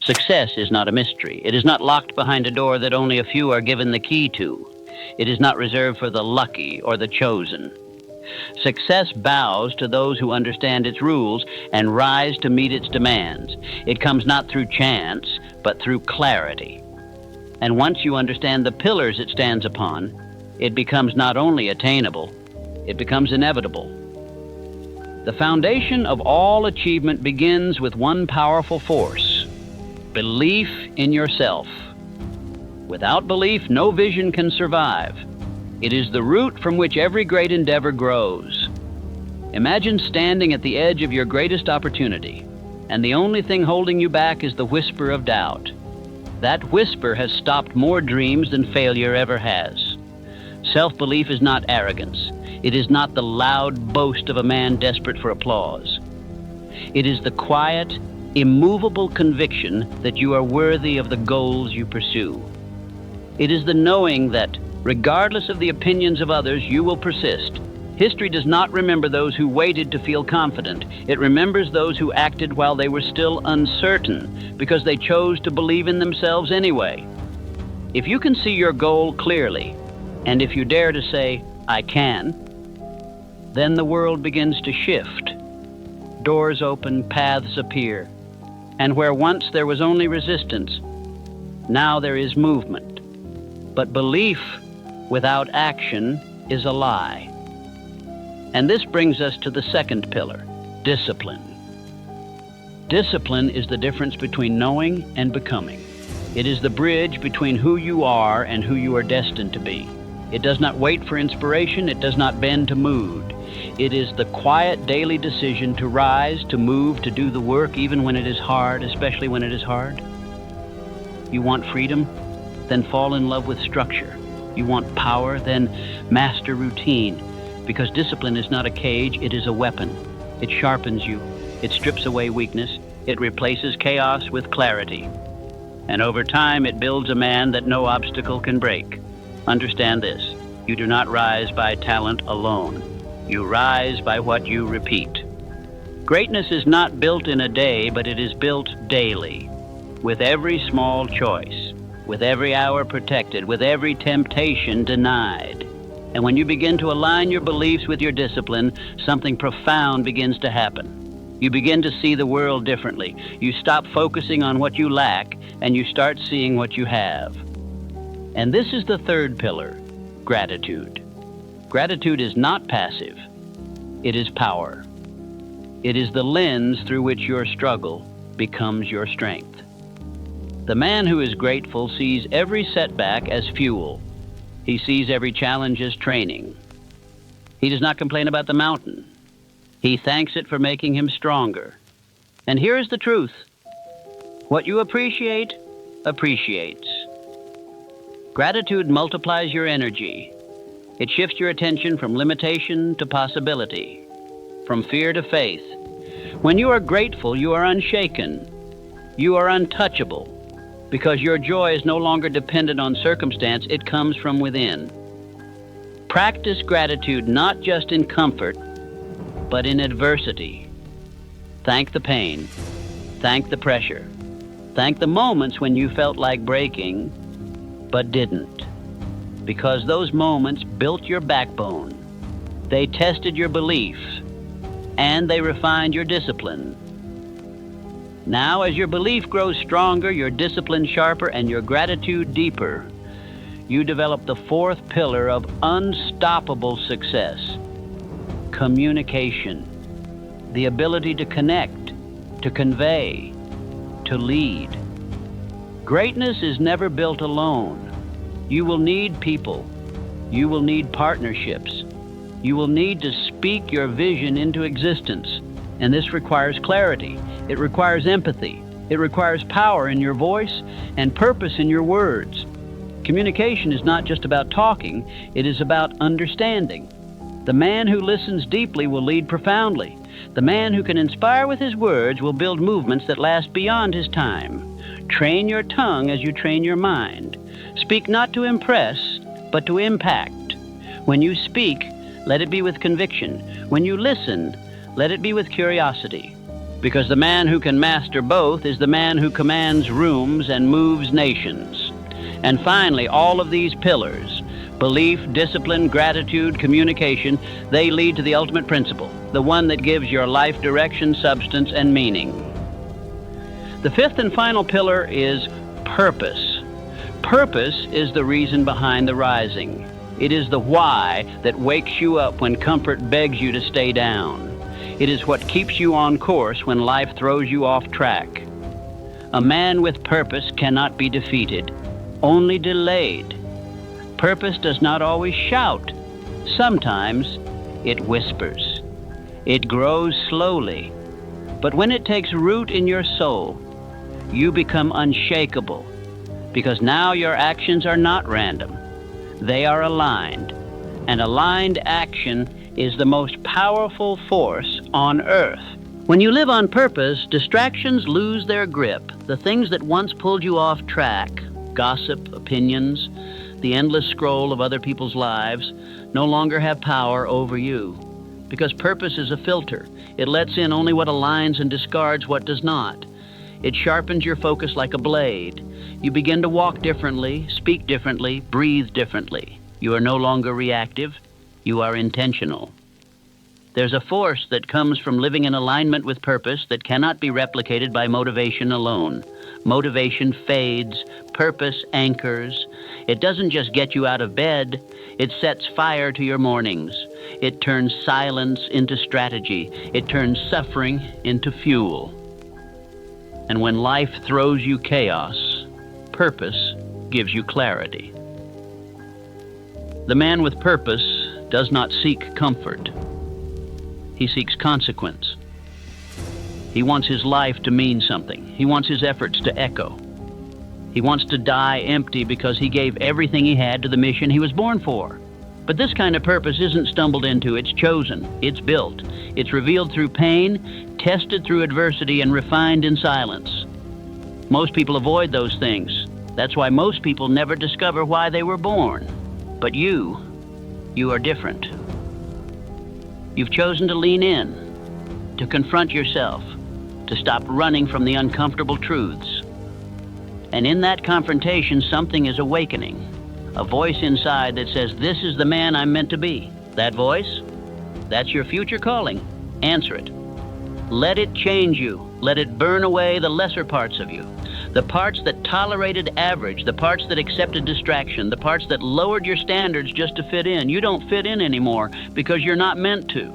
Success is not a mystery. It is not locked behind a door that only a few are given the key to. It is not reserved for the lucky or the chosen. Success bows to those who understand its rules and rise to meet its demands. It comes not through chance, but through clarity. And once you understand the pillars it stands upon, it becomes not only attainable, it becomes inevitable. The foundation of all achievement begins with one powerful force: belief in yourself. Without belief, no vision can survive. It is the root from which every great endeavor grows. Imagine standing at the edge of your greatest opportunity, and the only thing holding you back is the whisper of doubt. That whisper has stopped more dreams than failure ever has. Self-belief is not arrogance. It is not the loud boast of a man desperate for applause. It is the quiet, immovable conviction that you are worthy of the goals you pursue. It is the knowing that, regardless of the opinions of others, you will persist. History does not remember those who waited to feel confident. It remembers those who acted while they were still uncertain, because they chose to believe in themselves anyway. If you can see your goal clearly, and if you dare to say, "I can," then the world begins to shift. Doors open, paths appear, and where once there was only resistance, now there is movement. But belief without action is a lie. And this brings us to the second pillar, discipline. Discipline is the difference between knowing and becoming. It is the bridge between who you are and who you are destined to be. It does not wait for inspiration. It does not bend to mood. It is the quiet daily decision to rise, to move, to do the work, even when it is hard, especially when it is hard. You want freedom? Then fall in love with structure. You want power? Then master routine. Because discipline is not a cage, it is a weapon. It sharpens you. It strips away weakness. It replaces chaos with clarity. And over time, it builds a man that no obstacle can break. Understand this: you do not rise by talent alone. You rise by what you repeat. Greatness is not built in a day, but it is built daily, with every small choice, with every hour protected, with every temptation denied. And when you begin to align your beliefs with your discipline, something profound begins to happen. You begin to see the world differently. You stop focusing on what you lack, and you start seeing what you have. And this is the third pillar, gratitude. Gratitude is not passive. It is power. It is the lens through which your struggle becomes your strength. The man who is grateful sees every setback as fuel. He sees every challenge as training. He does not complain about the mountain. He thanks it for making him stronger. And here is the truth: what you appreciate, appreciates. Gratitude multiplies your energy. It shifts your attention from limitation to possibility, from fear to faith. When you are grateful, you are unshaken. You are untouchable, because your joy is no longer dependent on circumstance. It comes from within. Practice gratitude not just in comfort, but in adversity. Thank the pain. Thank the pressure. Thank the moments when you felt like breaking, but didn't. Because those moments built your backbone. They tested your beliefs, and they refined your discipline. Now, as your belief grows stronger, your discipline sharper, and your gratitude deeper, you develop the fourth pillar of unstoppable success: communication. The ability to connect, to convey, to lead. Greatness is never built alone. You will need people. You will need partnerships. You will need to speak your vision into existence. And this requires clarity. It requires empathy. It requires power in your voice and purpose in your words. Communication is not just about talking, it is about understanding. The man who listens deeply will lead profoundly. The man who can inspire with his words will build movements that last beyond his time. Train your tongue as you train your mind. Speak not to impress, but to impact. When you speak, let it be with conviction. When you listen, let it be with curiosity. Because the man who can master both is the man who commands rooms and moves nations. And finally, all of these pillars, belief, discipline, gratitude, communication, they lead to the ultimate principle, the one that gives your life direction, substance, and meaning. The fifth and final pillar is purpose. Purpose is the reason behind the rising. It is the why that wakes you up when comfort begs you to stay down. It is what keeps you on course when life throws you off track. A man with purpose cannot be defeated, only delayed. Purpose does not always shout. Sometimes it whispers. It grows slowly. But when it takes root in your soul, you become unshakable, because now your actions are not random. They are aligned, and aligned action is the most powerful force on earth. When you live on purpose, distractions lose their grip. The things that once pulled you off track, gossip, opinions, the endless scroll of other people's lives, no longer have power over you. Because purpose is a filter. It lets in only what aligns and discards what does not. It sharpens your focus like a blade. You begin to walk differently, speak differently, breathe differently. You are no longer reactive. You are intentional. There's a force that comes from living in alignment with purpose that cannot be replicated by motivation alone. Motivation fades, purpose anchors. It doesn't just get you out of bed, it sets fire to your mornings. It turns silence into strategy. It turns suffering into fuel. And when life throws you chaos, purpose gives you clarity. The man with purpose does not seek comfort. He seeks consequence. He wants his life to mean something. He wants his efforts to echo. He wants to die empty because he gave everything he had to the mission he was born for. But this kind of purpose isn't stumbled into, it's chosen, it's built. It's revealed through pain, tested through adversity, and refined in silence. Most people avoid those things. That's why most people never discover why they were born. But you are different. You've chosen to lean in, to confront yourself, to stop running from the uncomfortable truths. And in that confrontation, something is awakening. A voice inside that says, "This is the man I'm meant to be." That voice? That's your future calling. Answer it. Let it change you. Let it burn away the lesser parts of you. The parts that tolerated average, the parts that accepted distraction, the parts that lowered your standards just to fit in. You don't fit in anymore because you're not meant to.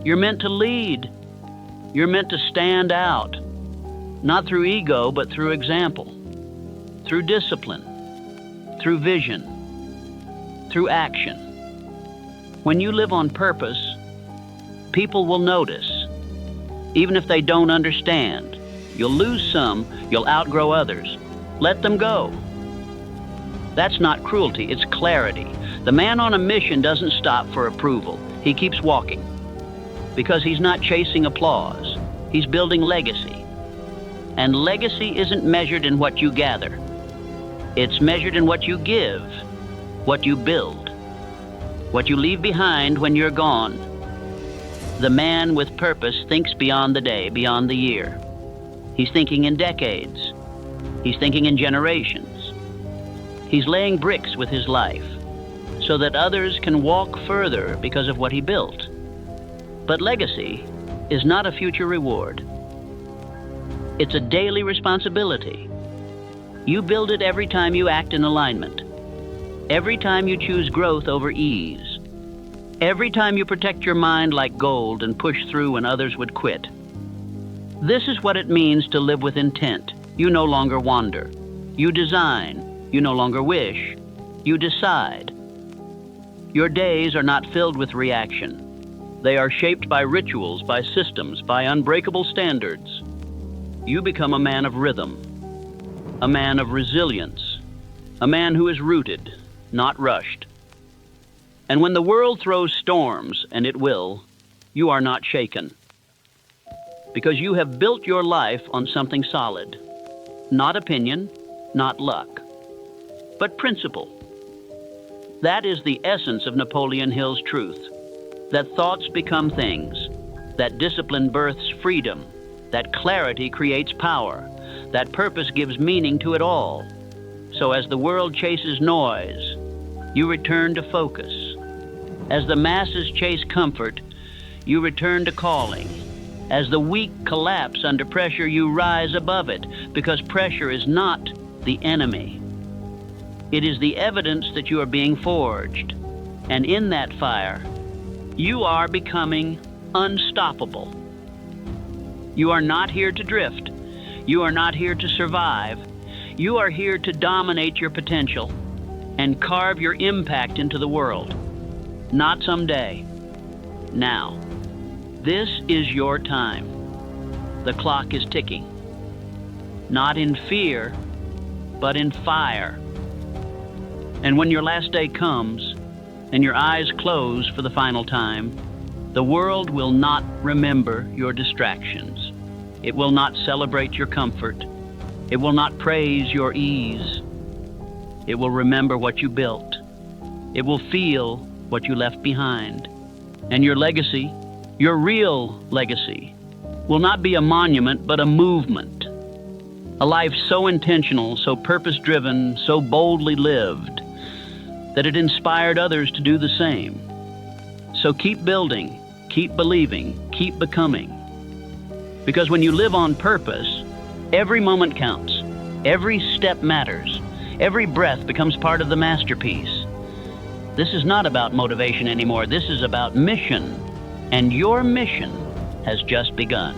You're meant to lead. You're meant to stand out. Not through ego, but through example. Through discipline. Through vision. Through action. When you live on purpose, people will notice. Even if they don't understand. You'll lose some, you'll outgrow others. Let them go. That's not cruelty, it's clarity. The man on a mission doesn't stop for approval. He keeps walking. Because he's not chasing applause. He's building legacy. And legacy isn't measured in what you gather. It's measured in what you give, what you build, what you leave behind when you're gone. The man with purpose thinks beyond the day, beyond the year. He's thinking in decades. He's thinking in generations. He's laying bricks with his life so that others can walk further because of what he built. But legacy is not a future reward. It's a daily responsibility. You build it every time you act in alignment. Every time you choose growth over ease. Every time you protect your mind like gold and push through when others would quit. This is what it means to live with intent. You no longer wander. You design. You no longer wish. You decide. Your days are not filled with reaction. They are shaped by rituals, by systems, by unbreakable standards. You become a man of rhythm, a man of resilience, a man who is rooted, not rushed. And when the world throws storms, and it will, you are not shaken. Because you have built your life on something solid. Not opinion, not luck, but principle. That is the essence of Napoleon Hill's truth. That thoughts become things, that discipline births freedom, That clarity creates power. That purpose gives meaning to it all. So as the world chases noise, you return to focus. As the masses chase comfort, you return to calling. As the weak collapse under pressure, you rise above it, because pressure is not the enemy. It is the evidence that you are being forged. And in that fire, you are becoming unstoppable. You are not here to drift. You are not here to survive. You are here to dominate your potential and carve your impact into the world. Not someday. Now. This is your time. The clock is ticking. Not in fear, but in fire. And when your last day comes, and your eyes close for the final time, the world will not remember your distractions. It will not celebrate your comfort. It will not praise your ease. It will remember what you built. It will feel what you left behind. And your legacy, your real legacy, will not be a monument, but a movement. A life so intentional, so purpose-driven, so boldly lived, that it inspired others to do the same. So keep building, keep believing, keep becoming. Because when you live on purpose, every moment counts, every step matters, every breath becomes part of the masterpiece. This is not about motivation anymore, this is about mission. And your mission has just begun.